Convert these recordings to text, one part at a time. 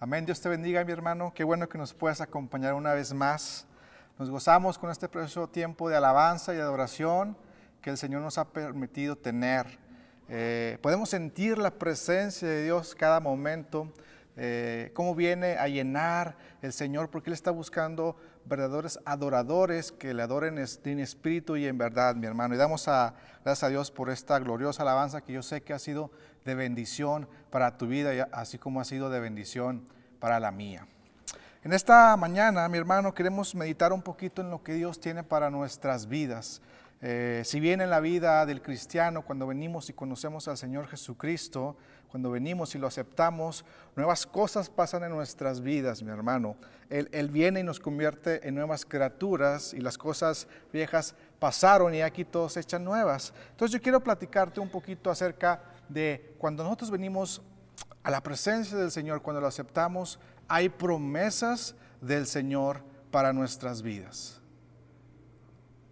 Amén. Dios te bendiga, mi hermano. Qué bueno que nos puedas acompañar una vez más. Nos gozamos con este precioso tiempo de alabanza y adoración que el Señor nos ha permitido tener. Podemos sentir la presencia de Dios cada momento, cómo viene a llenar el Señor, porque Él está buscando verdaderos adoradores que le adoren en espíritu y en verdad, mi hermano. Y gracias a Dios por esta gloriosa alabanza que yo sé que ha sido de bendición para tu vida, así como ha sido de bendición para la mía. En esta mañana, mi hermano, queremos meditar un poquito en lo que Dios tiene para nuestras vidas. Si bien en la vida del cristiano, cuando venimos y conocemos al Señor Jesucristo, cuando venimos y lo aceptamos, nuevas cosas pasan en nuestras vidas, mi hermano. Él viene y nos convierte en nuevas criaturas y las cosas viejas pasaron y aquí todos se echan nuevas. Entonces yo quiero platicarte un poquito acerca de cuando nosotros venimos a la presencia del Señor, cuando lo aceptamos, hay promesas del Señor para nuestras vidas.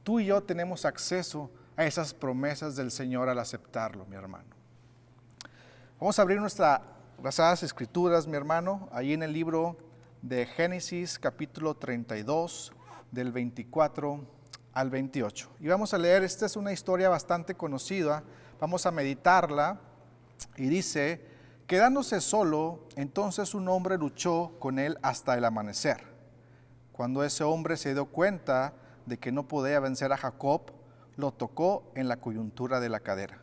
Tú y yo tenemos acceso a esas promesas del Señor al aceptarlo, mi hermano. Vamos a abrir nuestras Sagradas Escrituras, mi hermano, ahí en el libro de Génesis, capítulo 32, del 24 al 28. Y vamos a leer, esta es una historia bastante conocida, vamos a meditarla, y dice: quedándose solo, entonces un hombre luchó con él hasta el amanecer. Cuando ese hombre se dio cuenta de que no podía vencer a Jacob, lo tocó en la coyuntura de la cadera,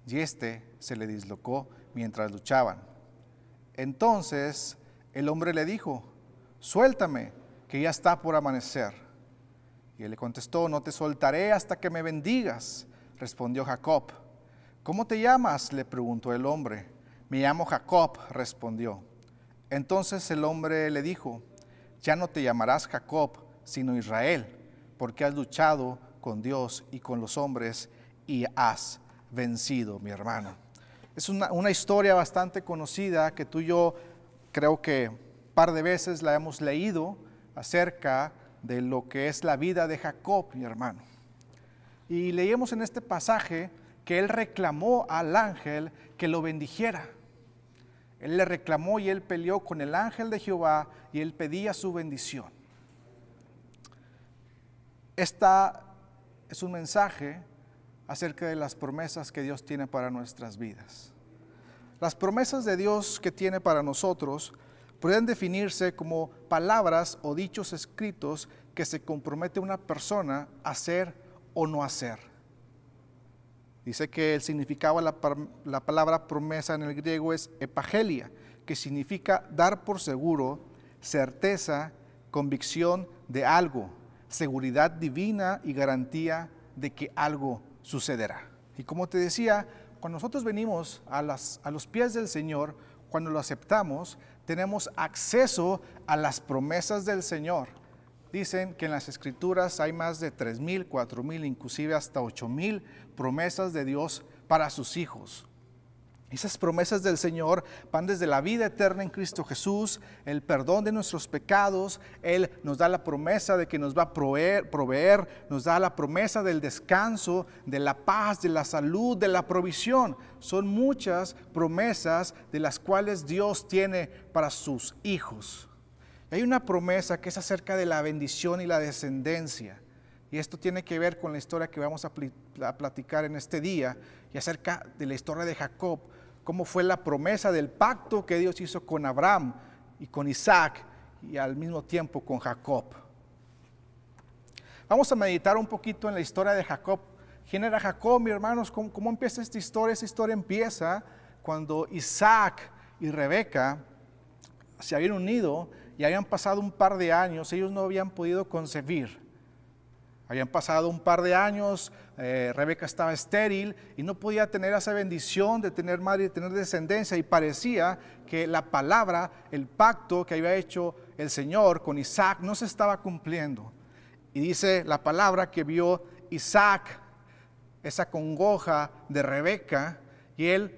y éste se le dislocó mientras luchaban. Entonces el hombre le dijo: suéltame, que ya está por amanecer. Y él le contestó: no te soltaré hasta que me bendigas. Respondió Jacob. ¿Cómo te llamas?, le preguntó el hombre. Me llamo Jacob, respondió. Entonces el hombre le dijo: ya no te llamarás Jacob, sino Israel, porque has luchado con Dios y con los hombres y has vencido, mi hermano. Es una historia bastante conocida que tú y yo creo que un par de veces la hemos leído acerca de lo que es la vida de Jacob, mi hermano. Y leímos en este pasaje que él reclamó al ángel que lo bendijera. Él le reclamó y él peleó con el ángel de Jehová y él pedía su bendición. Esta es un mensaje acerca de las promesas que Dios tiene para nuestras vidas. Las promesas de Dios que tiene para nosotros pueden definirse como palabras o dichos escritos que se compromete una persona a hacer o no hacer. Dice que el significado de la palabra promesa en el griego es epagelia, que significa dar por seguro, certeza, convicción de algo, seguridad divina y garantía de que algo sucederá. Y como te decía, cuando nosotros venimos a los pies del Señor, cuando lo aceptamos, tenemos acceso a las promesas del Señor. Dicen que en las Escrituras hay más de 3,000, 4,000, inclusive hasta 8,000 promesas de Dios para sus hijos. Esas promesas del Señor van desde la vida eterna en Cristo Jesús, el perdón de nuestros pecados. Él nos da la promesa de que nos va a proveer, nos da la promesa del descanso, de la paz, de la salud, de la provisión. Son muchas promesas de las cuales Dios tiene para sus hijos. Hay una promesa que es acerca de la bendición y la descendencia. Y esto tiene que ver con la historia que vamos a platicar en este día y acerca de la historia de Jacob, cómo fue la promesa del pacto que Dios hizo con Abraham y con Isaac y al mismo tiempo con Jacob. Vamos a meditar un poquito en la historia de Jacob. ¿Quién era Jacob, mis hermanos? ¿Cómo empieza esta historia? Esta historia empieza cuando Isaac y Rebeca se habían unido y habían pasado un par de años. Ellos no habían podido concebir. Habían pasado un par de años, Rebeca estaba estéril y no podía tener esa bendición de tener madre y de tener descendencia, y parecía que la palabra, el pacto que había hecho el Señor con Isaac no se estaba cumpliendo. Y dice la palabra que vio Isaac esa congoja de Rebeca y él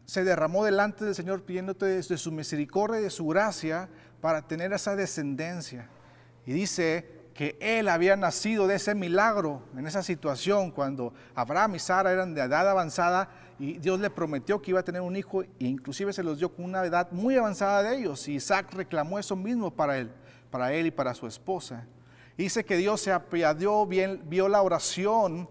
se derramó delante del Señor pidiéndote de su misericordia y de su gracia para tener esa descendencia. Y dice que él había nacido de ese milagro, en esa situación, cuando Abraham y Sara eran de edad avanzada y Dios le prometió que iba a tener un hijo e inclusive se los dio con una edad muy avanzada de ellos. Y Isaac reclamó eso mismo para él y para su esposa. Dice que Dios se apiadó, vio la oración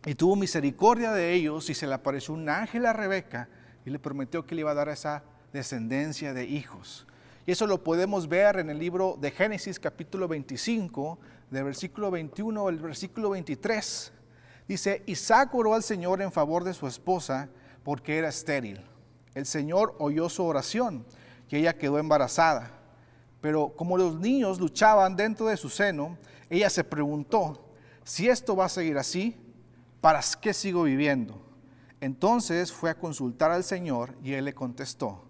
y tuvo misericordia de ellos y se le apareció un ángel a Rebeca y le prometió que le iba a dar esa descendencia de hijos. Y eso lo podemos ver en el libro de Génesis capítulo 25, del versículo 21 al versículo 23. Dice, Isaac oró al Señor en favor de su esposa porque era estéril. El Señor oyó su oración y ella quedó embarazada. Pero como los niños luchaban dentro de su seno, ella se preguntó, si esto va a seguir así, ¿para qué sigo viviendo? Entonces fue a consultar al Señor y Él le contestó,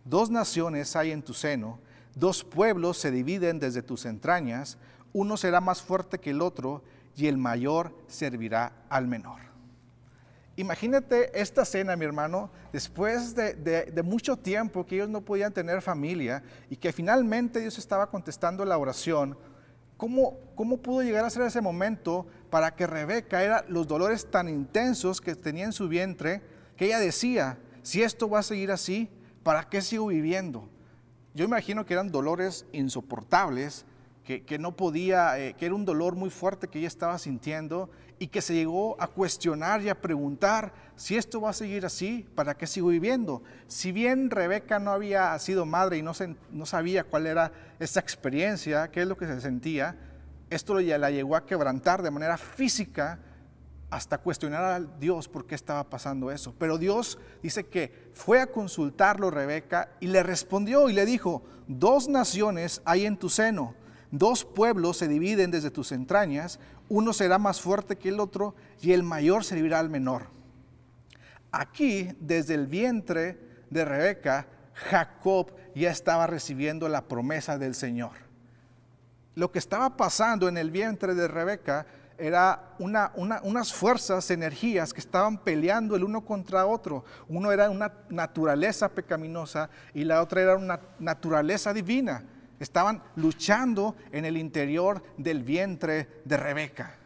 2 naciones hay en tu seno, 2 pueblos se dividen desde tus entrañas, uno será más fuerte que el otro y el mayor servirá al menor. Imagínate esta escena, mi hermano, después de mucho tiempo que ellos no podían tener familia y que finalmente Dios estaba contestando la oración. ¿Cómo pudo llegar a ser ese momento para que Rebeca era los dolores tan intensos que tenía en su vientre, que ella decía, si esto va a seguir así, ¿para qué sigo viviendo? Yo imagino que eran dolores insoportables, que no podía, que era un dolor muy fuerte que ella estaba sintiendo y que se llegó a cuestionar y a preguntar, si esto va a seguir así, ¿para qué sigo viviendo? Si bien Rebeca no había sido madre y no sabía cuál era esa experiencia, qué es lo que se sentía, esto la llegó a quebrantar de manera física hasta cuestionar a Dios por qué estaba pasando eso. Pero Dios dice que fue a consultarlo Rebeca y le respondió y le dijo, 2 naciones hay en tu seno, 2 pueblos se dividen desde tus entrañas, uno será más fuerte que el otro y el mayor servirá al menor. Aquí, desde el vientre de Rebeca, Jacob ya estaba recibiendo la promesa del Señor. Lo que estaba pasando en el vientre de Rebeca era unas fuerzas, energías que estaban peleando el uno contra otro. Uno era una naturaleza pecaminosa y la otra era una naturaleza divina. Estaban luchando en el interior del vientre de Rebeca.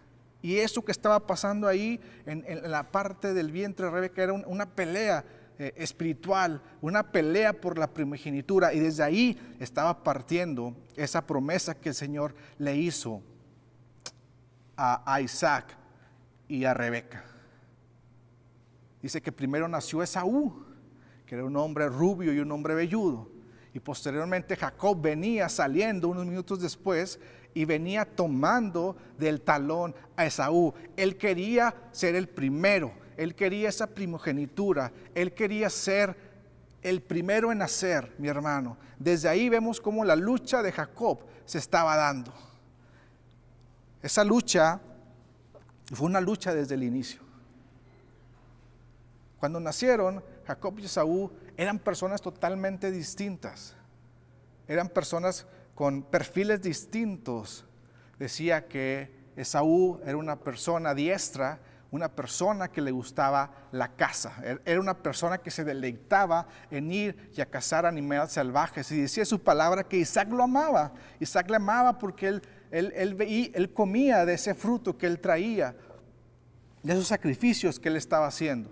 Y eso que estaba pasando ahí en la parte del vientre de Rebeca era una pelea espiritual, una pelea por la primogenitura. Y desde ahí estaba partiendo esa promesa que el Señor le hizo a Isaac y a Rebeca. Dice que primero nació Esaú, que era un hombre rubio y un hombre velludo. Y posteriormente Jacob venía saliendo unos minutos después y venía tomando del talón a Esaú. Él quería ser el primero, él quería esa primogenitura, él quería ser el primero en nacer, mi hermano. Desde ahí vemos cómo la lucha de Jacob se estaba dando. Esa lucha fue una lucha desde el inicio. Cuando nacieron, Jacob y Esaú eran personas totalmente distintas. Eran personas con perfiles distintos. Decía que Esaú era una persona diestra, una persona que le gustaba la caza. Era una persona que se deleitaba en ir y a cazar animales salvajes. Y decía su palabra que Isaac lo amaba. Isaac le amaba porque él comía de ese fruto que él traía, de esos sacrificios que él estaba haciendo.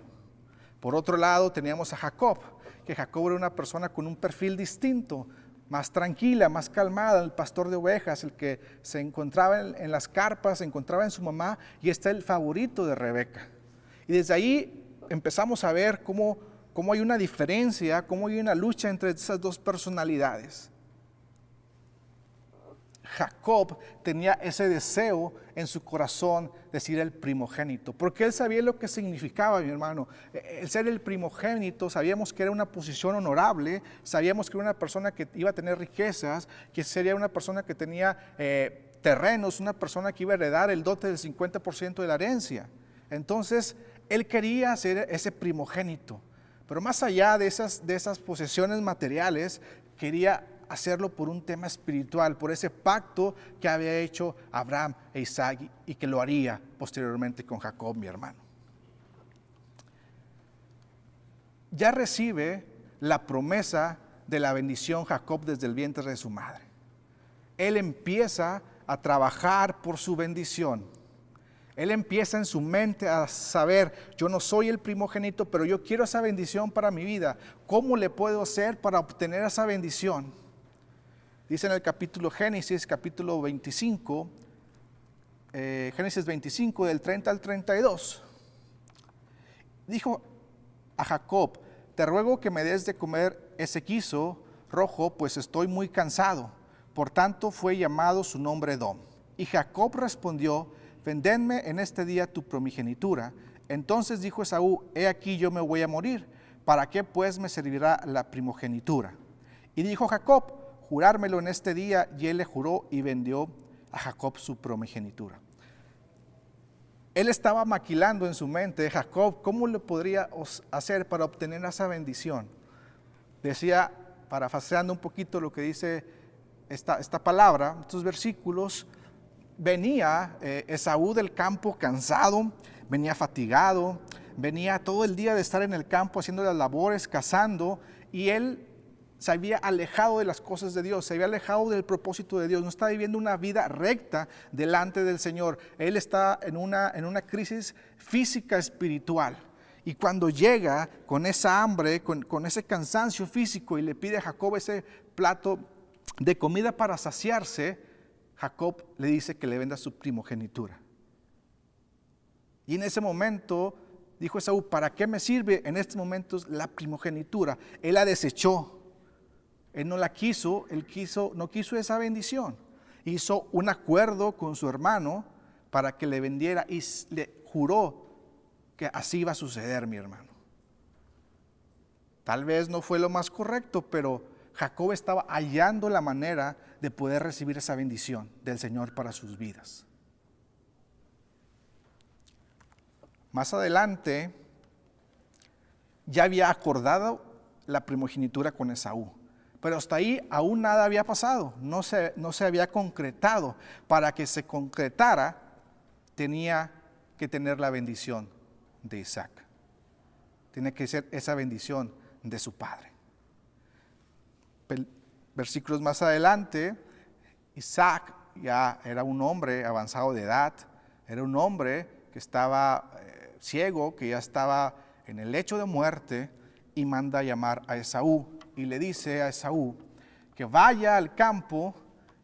Por otro lado teníamos a Jacob, que Jacob era una persona con un perfil distinto, más tranquila, más calmada, el pastor de ovejas, el que se encontraba en las carpas, se encontraba en su mamá, y está el favorito de Rebeca. Y desde ahí empezamos a ver cómo hay una diferencia, cómo hay una lucha entre esas dos personalidades. Jacob tenía ese deseo en su corazón de ser el primogénito, porque él sabía lo que significaba, mi hermano. El ser el primogénito, sabíamos que era una posición honorable, sabíamos que era una persona que iba a tener riquezas, que sería una persona que tenía terrenos, una persona que iba a heredar el dote del 50% de la herencia. Entonces, él quería ser ese primogénito, pero más allá de esas posesiones materiales, quería hacerlo por un tema espiritual, por ese pacto que había hecho Abraham e Isaac y que lo haría posteriormente con Jacob, mi hermano. Ya recibe la promesa de la bendición Jacob desde el vientre de su madre. Él empieza a trabajar por su bendición. Él empieza en su mente a saber, yo no soy el primogénito, pero yo quiero esa bendición para mi vida. ¿Cómo le puedo hacer para obtener esa bendición? Dice en el capítulo Génesis, capítulo 25, Génesis 25, del 30 al 32. Dijo a Jacob, te ruego que me des de comer ese guiso rojo, pues estoy muy cansado. Por tanto fue llamado su nombre Edom. Y Jacob respondió, vendedme en este día tu primogenitura. Entonces dijo Esaú, he aquí yo me voy a morir, ¿para qué pues me servirá la primogenitura? Y dijo Jacob, jurármelo en este día, y él le juró y vendió a Jacob su primogenitura. Él estaba maquilando en su mente, Jacob, ¿cómo le podría hacer para obtener esa bendición? Decía, parafraseando un poquito lo que dice esta palabra, estos versículos, venía Esaú del campo cansado, venía fatigado, venía todo el día de estar en el campo haciendo las labores, cazando, y él se había alejado de las cosas de Dios, se había alejado del propósito de Dios, no estaba viviendo una vida recta delante del Señor. Él está en una crisis física espiritual. Y cuando llega con esa hambre, con ese cansancio físico y le pide a Jacob ese plato de comida para saciarse, Jacob le dice que le venda su primogenitura. Y en ese momento dijo Esaú, ¿para qué me sirve en estos momentos la primogenitura? Él la desechó. Él no la quiso, no quiso esa bendición. Hizo un acuerdo con su hermano para que le vendiera y le juró que así iba a suceder, mi hermano. Tal vez no fue lo más correcto, pero Jacob estaba hallando la manera de poder recibir esa bendición del Señor para sus vidas. Más adelante, ya había acordado la primogenitura con Esaú. Pero hasta ahí aún nada había pasado, no se había concretado. Para que se concretara, tenía que tener la bendición de Isaac. Tiene que ser esa bendición de su padre. Versículos más adelante, Isaac ya era un hombre avanzado de edad, era un hombre que estaba ciego, que ya estaba en el lecho de muerte, y manda a llamar a Esaú. Y le dice a Esaú que vaya al campo,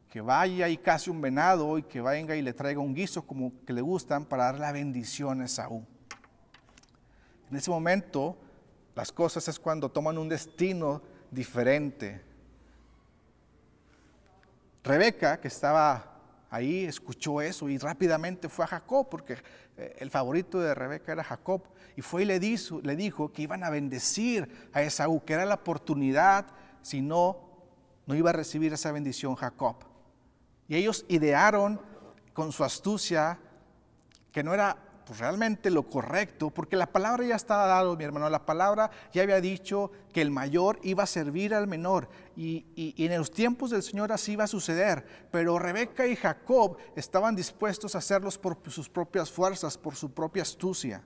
que vaya y case un venado y que venga y le traiga un guiso como que le gustan para dar la bendición a Esaú. En ese momento las cosas es cuando toman un destino diferente. Rebeca, que estaba ahí, escuchó eso y rápidamente fue a Jacob, porque el favorito de Rebeca era Jacob, y fue y le dijo que iban a bendecir a Esaú, que era la oportunidad, si no iba a recibir esa bendición Jacob. Y ellos idearon con su astucia que no era realmente lo correcto, porque la palabra ya estaba dada, mi hermano, la palabra ya había dicho que el mayor iba a servir al menor, y en los tiempos del Señor así iba a suceder, pero Rebeca y Jacob estaban dispuestos a hacerlos por sus propias fuerzas, por su propia astucia.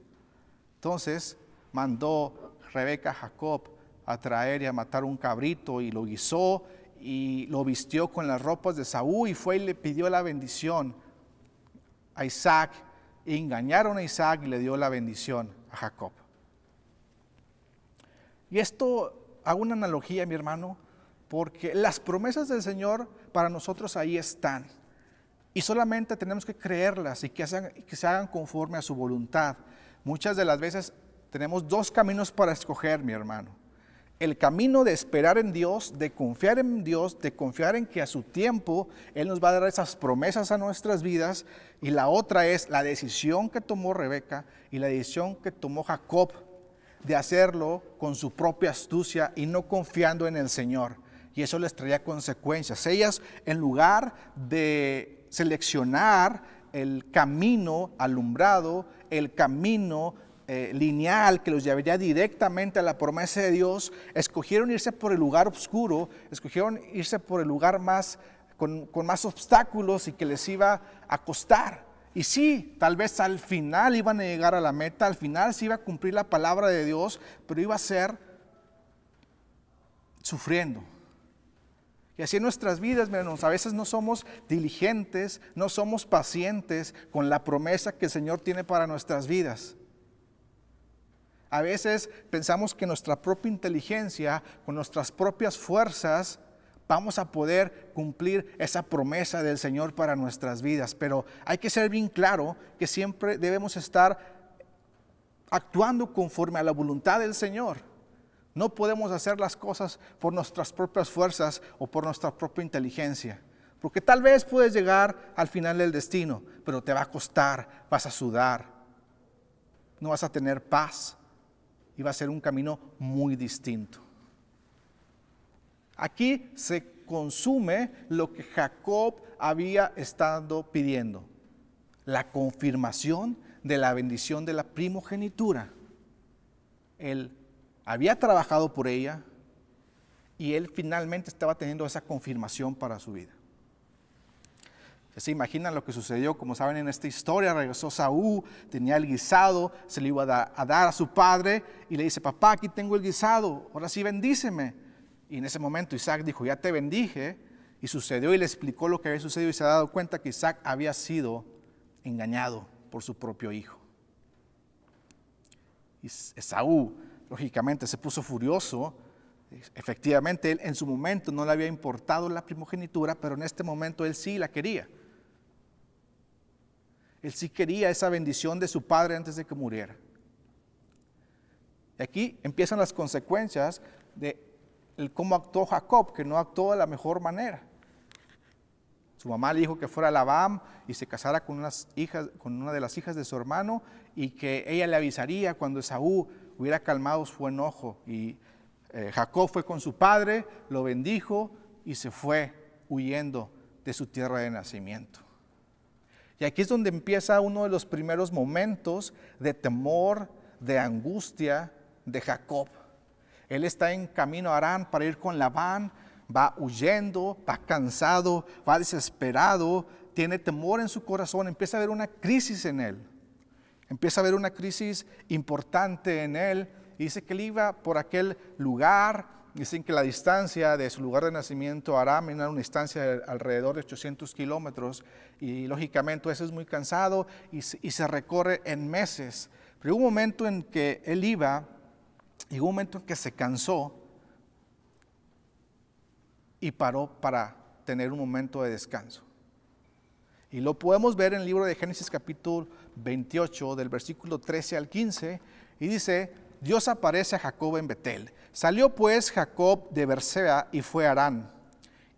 Entonces mandó Rebeca a Jacob a traer y a matar un cabrito, y lo guisó y lo vistió con las ropas de Esaú, y fue y le pidió la bendición a Isaac. Engañaron a Isaac y le dio la bendición a Jacob. Y esto, hago una analogía, mi hermano, porque las promesas del Señor para nosotros ahí están. Y solamente tenemos que creerlas y que se hagan conforme a su voluntad. Muchas de las veces tenemos dos caminos para escoger, mi hermano. El camino de esperar en Dios, de confiar en Dios, de confiar en que a su tiempo Él nos va a dar esas promesas a nuestras vidas. Y la otra es la decisión que tomó Rebeca y la decisión que tomó Jacob de hacerlo con su propia astucia y no confiando en el Señor. Y eso les traía consecuencias. Ellas, en lugar de seleccionar el camino alumbrado, el camino lineal que los llevaría directamente a la promesa de Dios, escogieron irse por el lugar oscuro, escogieron irse por el lugar con más obstáculos y que les iba a costar. Y sí, tal vez al final iban a llegar a la meta, al final se iba a cumplir la palabra de Dios, pero iba a ser sufriendo. Y así en nuestras vidas, hermanos, a veces no somos diligentes, no somos pacientes con la promesa que el Señor tiene para nuestras vidas. A veces pensamos que nuestra propia inteligencia, con nuestras propias fuerzas, vamos a poder cumplir esa promesa del Señor para nuestras vidas. Pero hay que ser bien claro que siempre debemos estar actuando conforme a la voluntad del Señor. No podemos hacer las cosas por nuestras propias fuerzas o por nuestra propia inteligencia. Porque tal vez puedes llegar al final del destino, pero te va a costar, vas a sudar, no vas a tener paz y va a ser un camino muy distinto. Aquí se consume lo que Jacob había estado pidiendo, la confirmación de la bendición de la primogenitura. Él había trabajado por ella y él finalmente estaba teniendo esa confirmación para su vida. ¿Se imaginan lo que sucedió? Como saben, en esta historia regresó Saúl, tenía el guisado, se lo iba a dar a su padre y le dice: papá, aquí tengo el guisado, ahora sí bendíceme. Y en ese momento Isaac dijo: ya te bendije. Y sucedió y le explicó lo que había sucedido y se ha dado cuenta que Isaac había sido engañado por su propio hijo. Y Esaú, lógicamente, se puso furioso. Efectivamente, él en su momento no le había importado la primogenitura, pero en este momento él sí la quería. Él sí quería esa bendición de su padre antes de que muriera. Y aquí empiezan las consecuencias de cómo actuó Jacob, que no actuó de la mejor manera. Su mamá le dijo que fuera a Labán y se casara con una de las hijas de su hermano, y que ella le avisaría cuando Esaú hubiera calmado su enojo. Y Jacob fue con su padre, lo bendijo y se fue huyendo de su tierra de nacimiento. Y aquí es donde empieza uno de los primeros momentos de temor, de angustia de Jacob. Él está en camino a Harán para ir con Labán, va huyendo, va cansado, va desesperado, tiene temor en su corazón, empieza a haber una crisis en él. Empieza a haber una crisis importante en él. Y dice que él iba por aquel lugar. Dicen que la distancia de su lugar de nacimiento a Aram era una distancia de alrededor de 800 kilómetros. Y lógicamente eso es muy cansado y se recorre en meses. Pero hubo un momento en que él iba y hubo un momento en que se cansó y paró para tener un momento de descanso. Y lo podemos ver en el libro de Génesis capítulo 28, del versículo 13 al 15, y dice: Dios aparece a Jacob en Betel. Salió pues Jacob de Berseba y fue a Harán,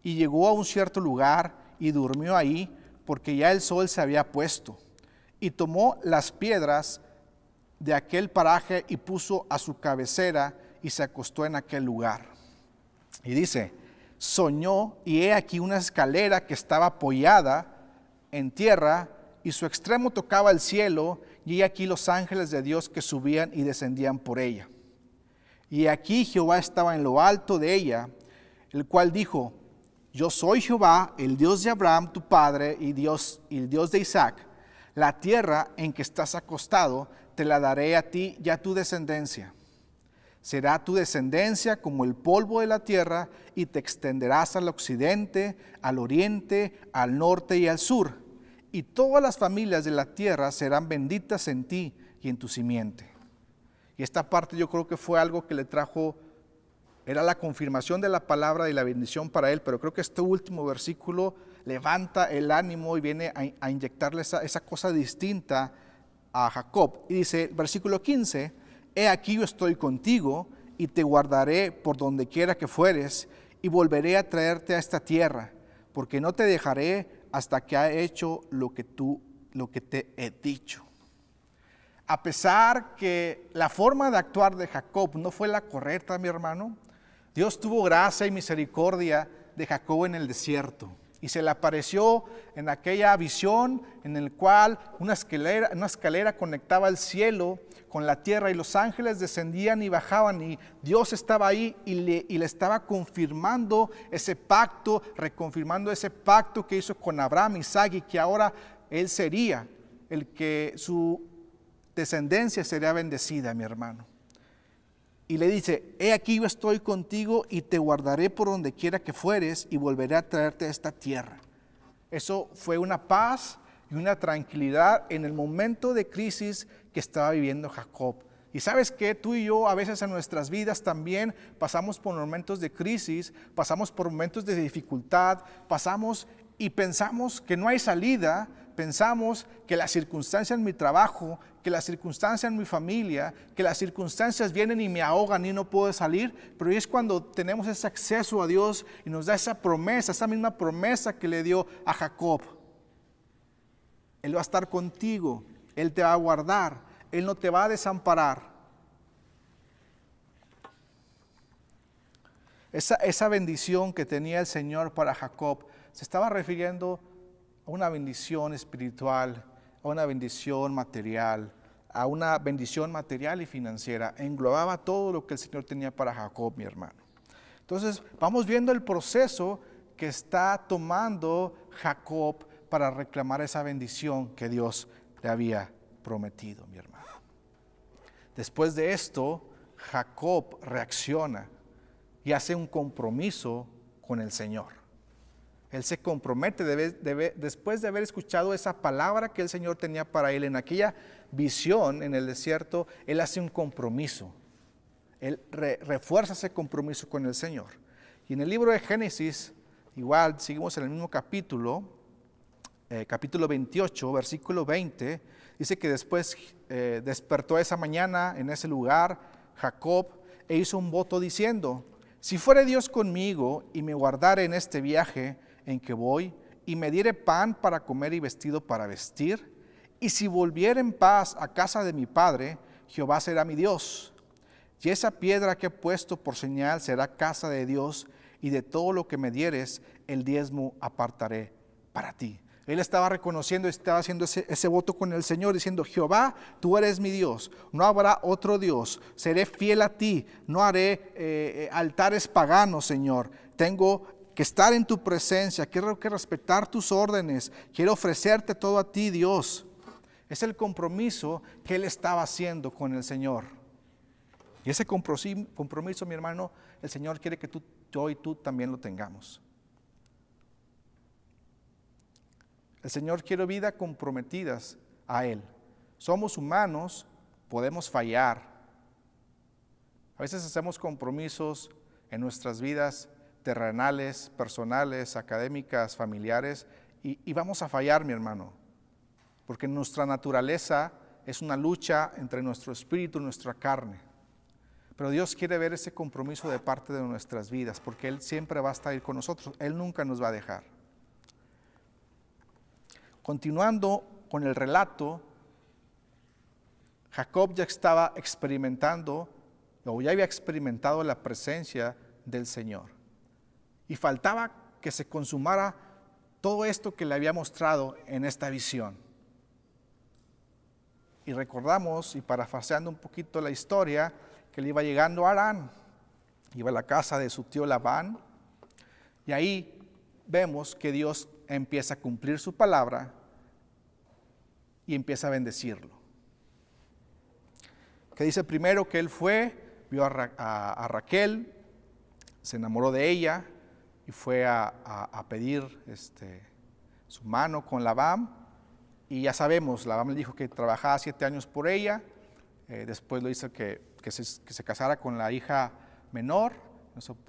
y llegó a un cierto lugar y durmió ahí, porque ya el sol se había puesto. Y tomó las piedras de aquel paraje y puso a su cabecera y se acostó en aquel lugar. Y dice: soñó, y he aquí una escalera que estaba apoyada en tierra, y su extremo tocaba el cielo, y he aquí los ángeles de Dios que subían y descendían por ella. Y aquí Jehová estaba en lo alto de ella, el cual dijo: yo soy Jehová, el Dios de Abraham tu padre, y el Dios de Isaac. La tierra en que estás acostado te la daré a ti y a tu descendencia. Será tu descendencia como el polvo de la tierra, y te extenderás al occidente, al oriente, al norte y al sur. Y todas las familias de la tierra serán benditas en ti y en tu simiente. Y esta parte yo creo que fue algo que le trajo, era la confirmación de la palabra y la bendición para él, pero creo que este último versículo levanta el ánimo y viene a inyectarle esa cosa distinta a Jacob. Y dice, versículo 15, he aquí yo estoy contigo y te guardaré por donde quiera que fueres, y volveré a traerte a esta tierra, porque no te dejaré hasta que haya hecho lo que te he dicho. A pesar que la forma de actuar de Jacob no fue la correcta, mi hermano, Dios tuvo gracia y misericordia de Jacob en el desierto. Y se le apareció en aquella visión en el cual una escalera conectaba el cielo con la tierra, y los ángeles descendían y bajaban, y Dios estaba ahí y le estaba confirmando ese pacto, reconfirmando ese pacto que hizo con Abraham, Isaac, y que ahora él sería el que su descendencia sería bendecida, mi hermano. y le dice, he aquí yo estoy contigo y te guardaré por donde quiera que fueres y volveré a traerte a esta tierra. Eso fue una paz y una tranquilidad en el momento de crisis que estaba viviendo Jacob. Y sabes que tú y yo a veces en nuestras vidas también pasamos por momentos de crisis, pasamos por momentos de dificultad, pasamos y pensamos que no hay salida, pensamos que las circunstancias en mi trabajo, que las circunstancias en mi familia, que las circunstancias vienen y me ahogan y no puedo salir, pero es cuando tenemos ese acceso a Dios y nos da esa promesa, esa misma promesa que le dio a Jacob. Él va a estar contigo, Él te va a guardar, Él no te va a desamparar. Esa bendición que tenía el Señor para Jacob se estaba refiriendo a una bendición espiritual, a una bendición material, y financiera. Englobaba todo lo que el Señor tenía para Jacob, mi hermano. Entonces, vamos viendo el proceso que está tomando Jacob para reclamar esa bendición que Dios le había prometido, mi hermano. Después de esto, Jacob reacciona y hace un compromiso con el Señor. Él se compromete después de haber escuchado esa palabra que el Señor tenía para él en aquella visión en el desierto. Él hace un compromiso. Él refuerza ese compromiso con el Señor. Y en el libro de Génesis, igual seguimos en el mismo capítulo 28, versículo 20, dice que después despertó esa mañana en ese lugar Jacob e hizo un voto diciendo: si fuere Dios conmigo y me guardare en este viaje en que voy, y me diere pan para comer y vestido para vestir, y si volviere en paz a casa de mi padre, Jehová será mi Dios, y esa piedra que he puesto por señal será casa de Dios, y de todo lo que me dieres, el diezmo apartaré para ti. Él estaba reconociendo, estaba haciendo ese voto con el Señor, diciendo: Jehová, tú eres mi Dios, no habrá otro Dios, seré fiel a ti, no haré altares paganos, Señor. Tengo que estar en tu presencia, quiero que respetar tus órdenes, quiero ofrecerte todo a ti, Dios. Es el compromiso que él estaba haciendo con el Señor. Y ese compromiso, mi hermano, el Señor quiere que yo y tú también lo tengamos. El Señor quiere vidas comprometidas a Él. Somos humanos, podemos fallar. A veces hacemos compromisos en nuestras vidas terrenales, personales, académicas, familiares, y vamos a fallar, mi hermano, porque nuestra naturaleza es una lucha entre nuestro espíritu y nuestra carne. Pero Dios quiere ver ese compromiso de parte de nuestras vidas, porque Él siempre va a estar ahí con nosotros, Él nunca nos va a dejar. Continuando con el relato, Jacob ya estaba experimentando, o ya había experimentado la presencia del Señor. Y faltaba que se consumara todo esto que le había mostrado en esta visión. Y recordamos, y parafraseando un poquito la historia, que él iba llegando a Harán, iba a la casa de su tío Labán, y ahí vemos que Dios empieza a cumplir su palabra y empieza a bendecirlo. Que dice primero que él fue, vio a Raquel, se enamoró de ella y fue a pedir su mano con Labán. Y ya sabemos, Labán le dijo que trabajaba 7 años por ella, después lo hizo que se casara con la hija menor,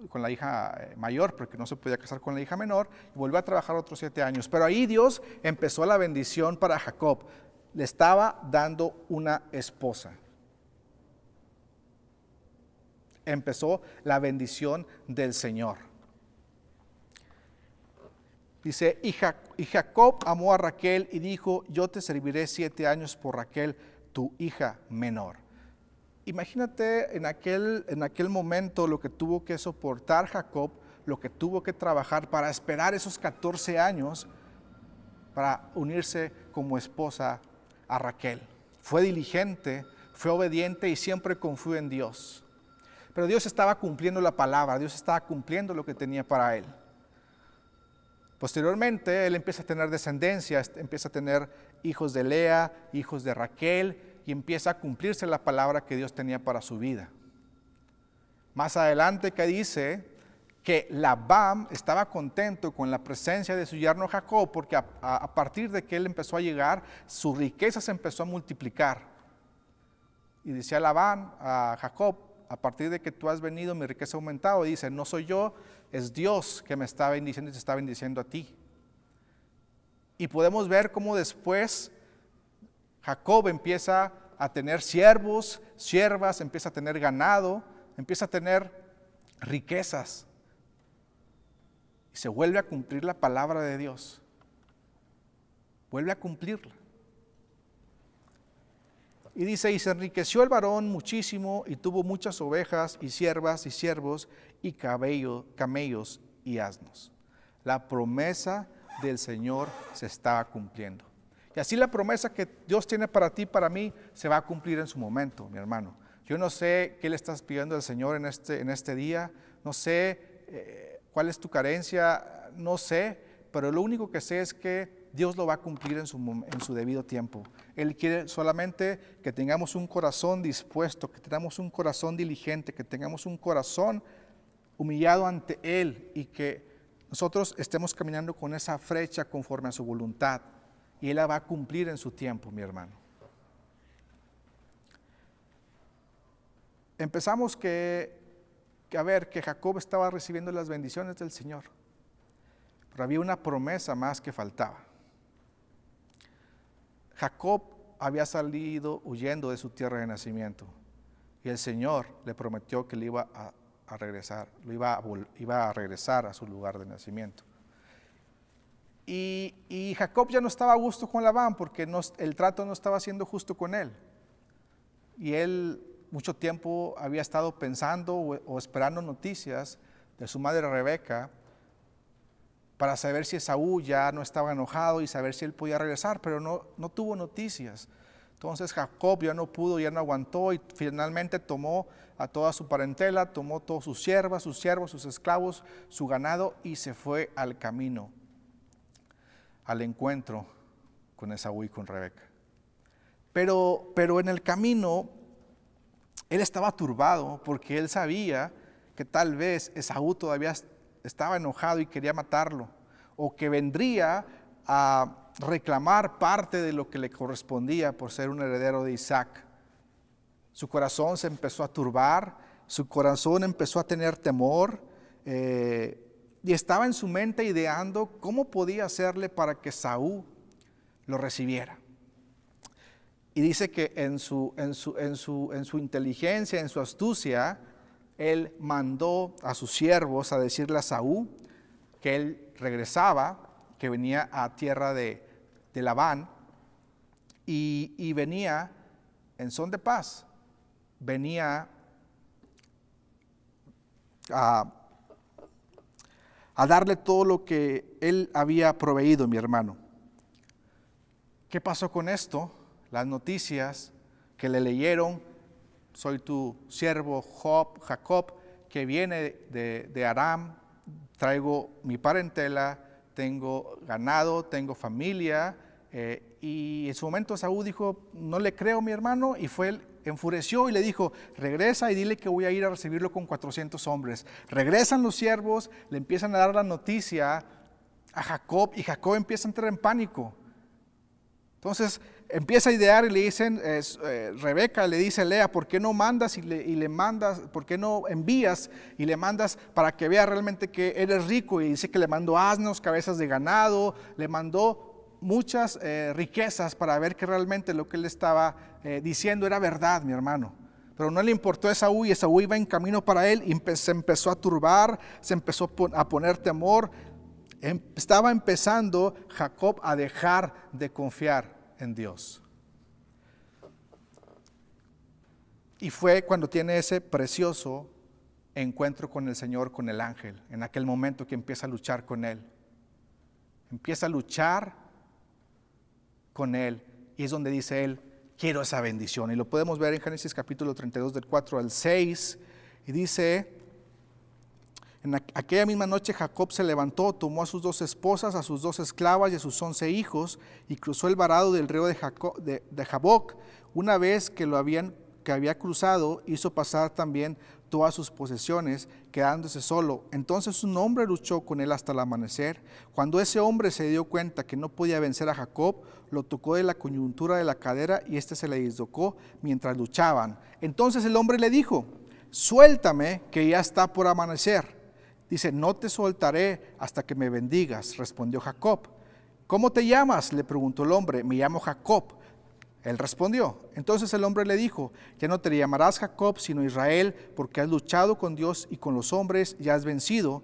con la hija mayor, porque no se podía casar con la hija menor, y volvió a trabajar otros 7 años. Pero ahí Dios empezó la bendición para Jacob. Le estaba dando una esposa. Empezó la bendición del Señor. Dice, y Jacob amó a Raquel y dijo: yo te serviré 7 años por Raquel, tu hija menor. Imagínate en aquel momento lo que tuvo que soportar Jacob, lo que tuvo que trabajar para esperar esos 14 años para unirse como esposa a Raquel. Fue diligente, fue obediente y siempre confió en Dios. Pero Dios estaba cumpliendo la palabra, Dios estaba cumpliendo lo que tenía para él. Posteriormente, él empieza a tener descendencia, empieza a tener hijos de Lea, hijos de Raquel, y empieza a cumplirse la palabra que Dios tenía para su vida. Más adelante que dice que Labán estaba contento con la presencia de su yerno Jacob, porque a partir de que él empezó a llegar, su riqueza se empezó a multiplicar. Y decía Labán a Jacob: a partir de que tú has venido, mi riqueza ha aumentado. Y dice: no soy yo, es Dios que me está bendiciendo y te está bendiciendo a ti. Y podemos ver cómo después Jacob empieza a tener siervos, siervas, empieza a tener ganado, empieza a tener riquezas. Y se vuelve a cumplir la palabra de Dios. Vuelve a cumplirla. Y dice: y se enriqueció el varón muchísimo, y tuvo muchas ovejas, y siervas, y siervos, y camellos, y asnos. La promesa del Señor se estaba cumpliendo. Y así la promesa que Dios tiene para ti, para mí, se va a cumplir en su momento, mi hermano. Yo no sé qué le estás pidiendo al Señor en este día, no sé cuál es tu carencia, no sé, pero lo único que sé es que Dios lo va a cumplir en su debido tiempo. Él quiere solamente que tengamos un corazón dispuesto, que tengamos un corazón diligente, que tengamos un corazón humillado ante Él y que nosotros estemos caminando con esa flecha conforme a su voluntad. Y Él la va a cumplir en su tiempo, mi hermano. Empezamos que Jacob estaba recibiendo las bendiciones del Señor, pero había una promesa más que faltaba. Jacob había salido huyendo de su tierra de nacimiento y el Señor le prometió que le iba a regresar, iba a regresar a su lugar de nacimiento. Y Jacob ya no estaba a gusto con Labán porque el trato no estaba siendo justo con él. Y él mucho tiempo había estado pensando o esperando noticias de su madre Rebeca para saber si Esaú ya no estaba enojado y saber si él podía regresar, pero no tuvo noticias. Entonces Jacob ya no pudo, ya no aguantó y finalmente tomó a toda su parentela, tomó todas sus siervas, sus siervos, sus esclavos, su ganado y se fue al camino, al encuentro con Esaú y con Rebeca. Pero en el camino él estaba turbado porque él sabía que tal vez Esaú todavía estaba enojado y quería matarlo, o que vendría a reclamar parte de lo que le correspondía por ser un heredero de Isaac. Su corazón se empezó a turbar, su corazón empezó a tener temor, y estaba en su mente ideando cómo podía hacerle para que Esaú lo recibiera. Y dice que en su inteligencia, en su astucia, él mandó a sus siervos a decirle a Esaú que él regresaba, que venía a tierra de Labán y venía en son de paz, venía a darle todo lo que él había proveído, mi hermano. ¿Qué pasó con esto? Las noticias que le leyeron: soy tu siervo Jacob, que viene de Aram, traigo mi parentela, tengo ganado, tengo familia, y en su momento Esaú dijo: no le creo, mi hermano, y enfureció y le dijo: regresa y dile que voy a ir a recibirlo con 400 hombres. Regresan los siervos, le empiezan a dar la noticia a Jacob y Jacob empieza a entrar en pánico. Entonces empieza a idear y le dicen, Rebeca le dice: Lea, ¿por qué no mandas y le mandas, por qué no envías y le mandas para que vea realmente que eres rico? Y dice que le mandó asnos, cabezas de ganado, le mandó muchas riquezas para ver que realmente lo que él estaba diciendo era verdad, mi hermano. Pero no le importó a Esaú y Esaú iba en camino para él y se empezó a turbar, se empezó a poner temor. Estaba empezando Jacob a dejar de confiar en Dios. Y fue cuando tiene ese precioso encuentro con el Señor, con el ángel, en aquel momento que empieza a luchar con él. Empieza a luchar con él y es donde dice él: quiero esa bendición. Y lo podemos ver en Génesis capítulo 32 del 4 al 6 y dice: en aquella misma noche Jacob se levantó, tomó a sus 2 esposas, a sus 2 esclavas y a sus 11 hijos y cruzó el varado del río de Jaboc. Una vez que lo habían que había cruzado hizo pasar también todas sus posesiones, quedándose solo. Entonces un hombre luchó con él hasta el amanecer. Cuando ese hombre se dio cuenta que no podía vencer a Jacob, lo tocó de la coyuntura de la cadera y éste se le dislocó mientras luchaban. Entonces el hombre le dijo: suéltame, que ya está por amanecer. Dice: no te soltaré hasta que me bendigas, respondió Jacob. ¿Cómo te llamas?, le preguntó el hombre. Me llamo Jacob. Él respondió. Entonces el hombre le dijo: ya no te llamarás Jacob, sino Israel, porque has luchado con Dios y con los hombres y has vencido.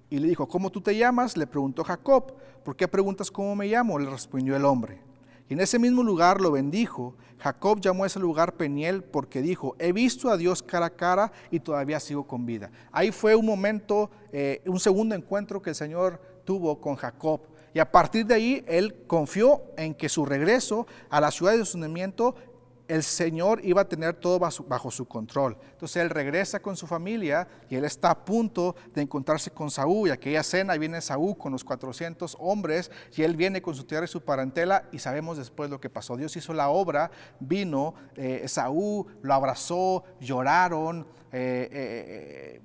Y le dijo: ¿cómo tú te llamas?, le preguntó Jacob. ¿Por qué preguntas cómo me llamo?, le respondió el hombre. Y en ese mismo lugar lo bendijo. Jacob llamó a ese lugar Peniel, porque dijo: he visto a Dios cara a cara y todavía sigo con vida. Ahí fue un momento, un segundo encuentro que el Señor tuvo con Jacob. Y a partir de ahí, él confió en que su regreso a la ciudad de su nacimiento, el Señor iba a tener todo bajo su control. Entonces él regresa con su familia y él está a punto de encontrarse con Saúl. Y aquella cena viene Saúl con los 400 hombres y él viene con su tierra y su parentela, y sabemos después lo que pasó. Dios hizo la obra, vino Saúl, lo abrazó, lloraron,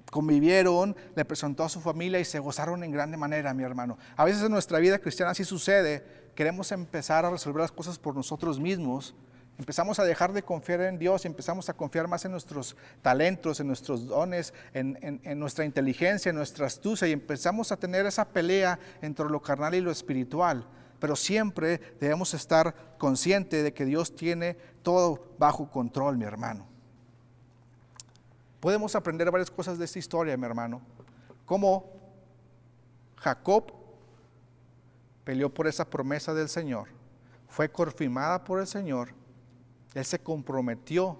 convivieron, le presentó a su familia y se gozaron en grande manera, mi hermano. A veces en nuestra vida cristiana así sucede. Queremos empezar a resolver las cosas por nosotros mismos. Empezamos a dejar de confiar en Dios y empezamos a confiar más en nuestros talentos, en nuestros dones, en nuestra inteligencia, en nuestra astucia, y empezamos a tener esa pelea entre lo carnal y lo espiritual. Pero siempre debemos estar conscientes de que Dios tiene todo bajo control, mi hermano. Podemos aprender varias cosas de esta historia, mi hermano. Cómo Jacob peleó por esa promesa del Señor, fue confirmada por el Señor. Él se comprometió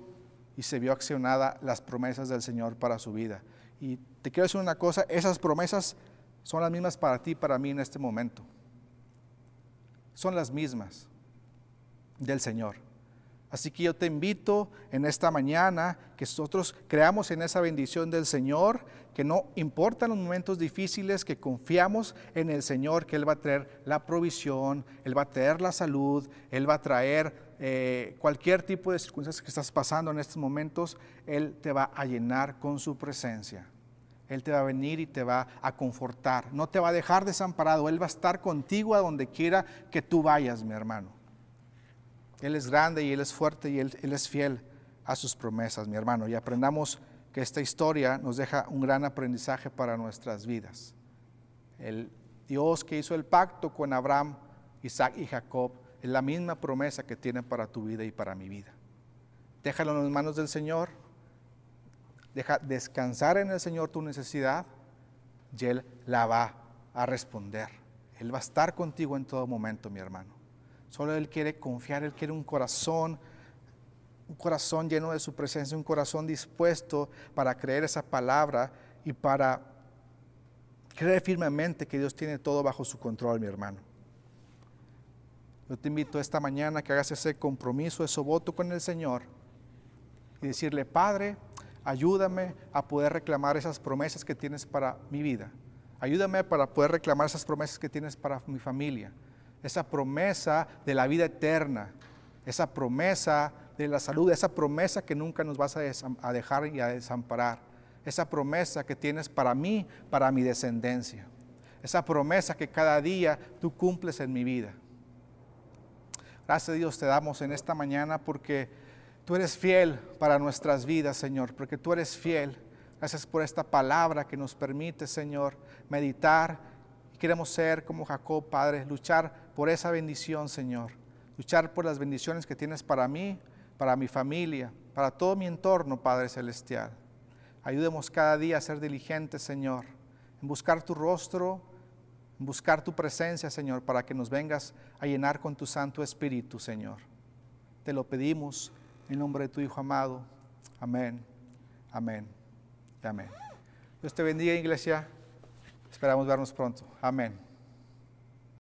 y se vio accionada las promesas del Señor para su vida. Y te quiero decir una cosa: esas promesas son las mismas para ti y para mí en este momento. Son las mismas del Señor. Así que yo te invito en esta mañana que nosotros creamos en esa bendición del Señor, que no importan los momentos difíciles, que confiamos en el Señor, que Él va a traer la provisión, Él va a traer la salud, Él va a traer cualquier tipo de circunstancias que estás pasando en estos momentos. Él te va a llenar con su presencia. Él te va a venir y te va a confortar. No te va a dejar desamparado. Él va a estar contigo a donde quiera que tú vayas, mi hermano. Él es grande y Él es fuerte y Él es fiel a sus promesas, mi hermano. Y aprendamos que esta historia nos deja un gran aprendizaje para nuestras vidas. El Dios que hizo el pacto con Abraham, Isaac y Jacob es la misma promesa que tiene para tu vida y para mi vida. Déjalo en las manos del Señor. Deja descansar en el Señor tu necesidad y Él la va a responder. Él va a estar contigo en todo momento, mi hermano. Solo Él quiere confiar, Él quiere un corazón lleno de su presencia, un corazón dispuesto para creer esa palabra y para creer firmemente que Dios tiene todo bajo su control, mi hermano. Yo te invito esta mañana a que hagas ese compromiso, ese voto con el Señor y decirle: Padre, ayúdame a poder reclamar esas promesas que tienes para mi vida. Ayúdame para poder reclamar esas promesas que tienes para mi familia. Esa promesa de la vida eterna, esa promesa de la salud, esa promesa que nunca nos vas a dejar y a desamparar. Esa promesa que tienes para mí, para mi descendencia. Esa promesa que cada día tú cumples en mi vida. Gracias a Dios te damos en esta mañana porque tú eres fiel para nuestras vidas, Señor, porque tú eres fiel. Gracias por esta palabra que nos permite, Señor, meditar. Queremos ser como Jacob, Padre, luchar por esa bendición, Señor. Luchar por las bendiciones que tienes para mí, para mi familia, para todo mi entorno, Padre Celestial. Ayúdemos cada día a ser diligentes, Señor, en buscar tu rostro, en buscar tu presencia, Señor, para que nos vengas a llenar con tu Santo Espíritu, Señor. Te lo pedimos en nombre de tu Hijo amado. Amén, amén y amén. Dios te bendiga, iglesia. Esperamos vernos pronto. Amén.